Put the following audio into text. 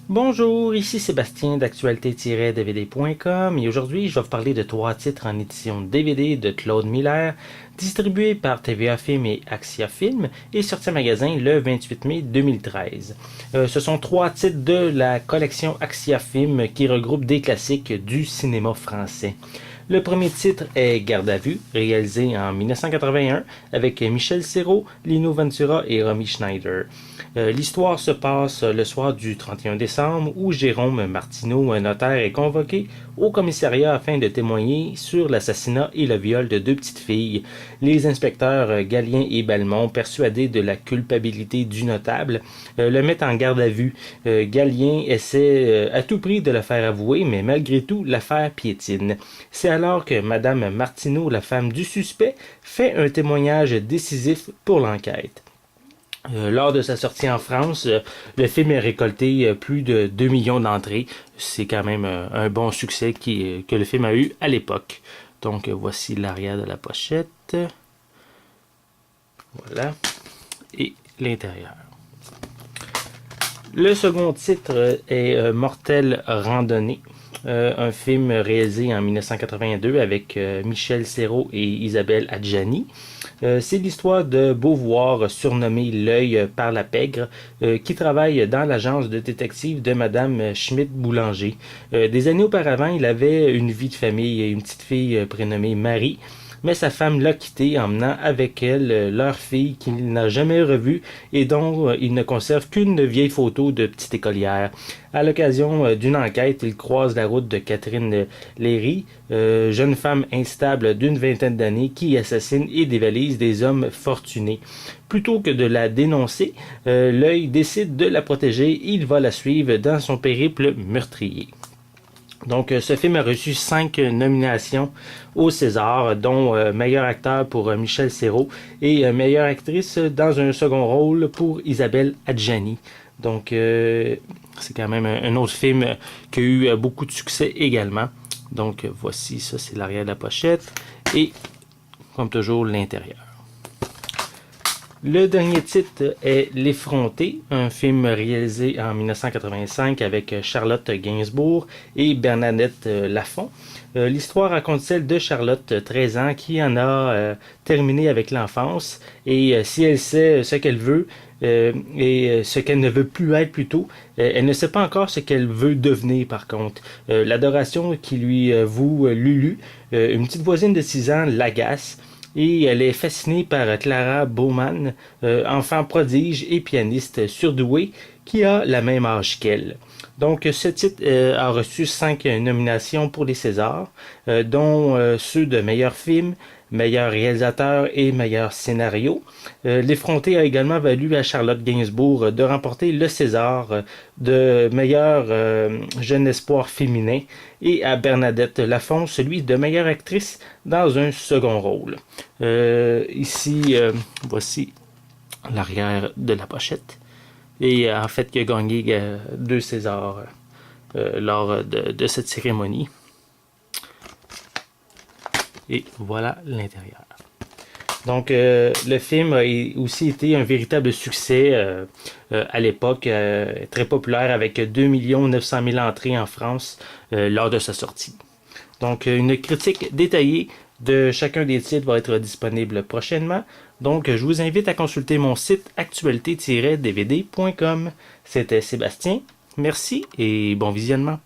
Bonjour, ici Sébastien d'actualité-dvd.com et aujourd'hui je vais vous parler de 3 titres en édition DVD de Claude Miller, distribués par TVA Film et Axia Film et sortis en magasin le 28 mai 2013. Ce sont 3 titres de la collection Axia Film qui regroupe des classiques du cinéma français. Le premier titre est Garde à vue, réalisé en 1981 avec Michel Serrault, Lino Ventura et Romy Schneider. L'histoire se passe le soir du 31 décembre où Jérôme Martineau, un notaire, est convoqué au commissariat afin de témoigner sur l'assassinat et le viol de 2 petites filles. Les inspecteurs Gallien et Belmont, persuadés de la culpabilité du notable, le mettent en garde à vue. Gallien essaie à tout prix de le faire avouer, mais malgré tout, l'affaire piétine. C'est alors que Madame Martineau, la femme du suspect, fait un témoignage décisif pour l'enquête. Lors de sa sortie en France, le film a récolté plus de 2 millions d'entrées. C'est quand même un bon succès que le film a eu à l'époque. Donc voici l'arrière de la pochette. Voilà. Et l'intérieur. Le second titre est Mortelle randonnée. Un film réalisé en 1982 avec Michel Serrault et Isabelle Adjani. C'est l'histoire de Beauvoir, surnommé l'œil par la pègre, qui travaille dans l'agence de détective de Madame Schmidt-Boulanger. Des années auparavant, il avait une vie de famille et une petite fille prénommée Marie, mais sa femme l'a quitté, emmenant avec elle leur fille qu'il n'a jamais revue et dont il ne conserve qu'une vieille photo de petite écolière. À l'occasion d'une enquête, il croise la route de Catherine Léry, jeune femme instable d'une vingtaine d'années qui assassine et dévalise des hommes fortunés. Plutôt que de la dénoncer, l'œil décide de la protéger et il va la suivre dans son périple meurtrier. Donc, ce film a reçu 5 nominations au César, dont meilleur acteur pour Michel Serrault et meilleure actrice dans un second rôle pour Isabelle Adjani. Donc, c'est quand même un autre film qui a eu beaucoup de succès également. Donc, voici, ça c'est l'arrière de la pochette et, comme toujours, l'intérieur. Le dernier titre est L'Effronté, un film réalisé en 1985 avec Charlotte Gainsbourg et Bernadette Lafont. L'histoire raconte celle de Charlotte, 13 ans, qui en a terminé avec l'enfance et si elle sait ce qu'elle veut et ce qu'elle ne veut plus être plutôt, elle ne sait pas encore ce qu'elle veut devenir par contre. L'adoration qui lui voue Lulu, une petite voisine de 6 ans, l'agace. Et elle est fascinée par Clara Bowman, enfant prodige et pianiste surdouée qui a la même âge qu'elle. Donc ce titre a reçu 5 nominations pour les Césars, dont ceux de meilleur film, meilleur réalisateur et meilleur scénario. L'Effronté a également valu à Charlotte Gainsbourg de remporter le César de meilleur jeune espoir féminin et à Bernadette Lafont celui de meilleure actrice dans un second rôle. Ici, voici l'arrière de la pochette. Et en fait, il a gagné 2 Césars lors de cette cérémonie. Et voilà l'intérieur. Donc, le film a aussi été un véritable succès à l'époque, très populaire avec 2 900 000 entrées en France lors de sa sortie. Donc, une critique détaillée de chacun des titres va être disponible prochainement. Donc, je vous invite à consulter mon site actualité-dvd.com. C'était Sébastien. Merci et bon visionnement.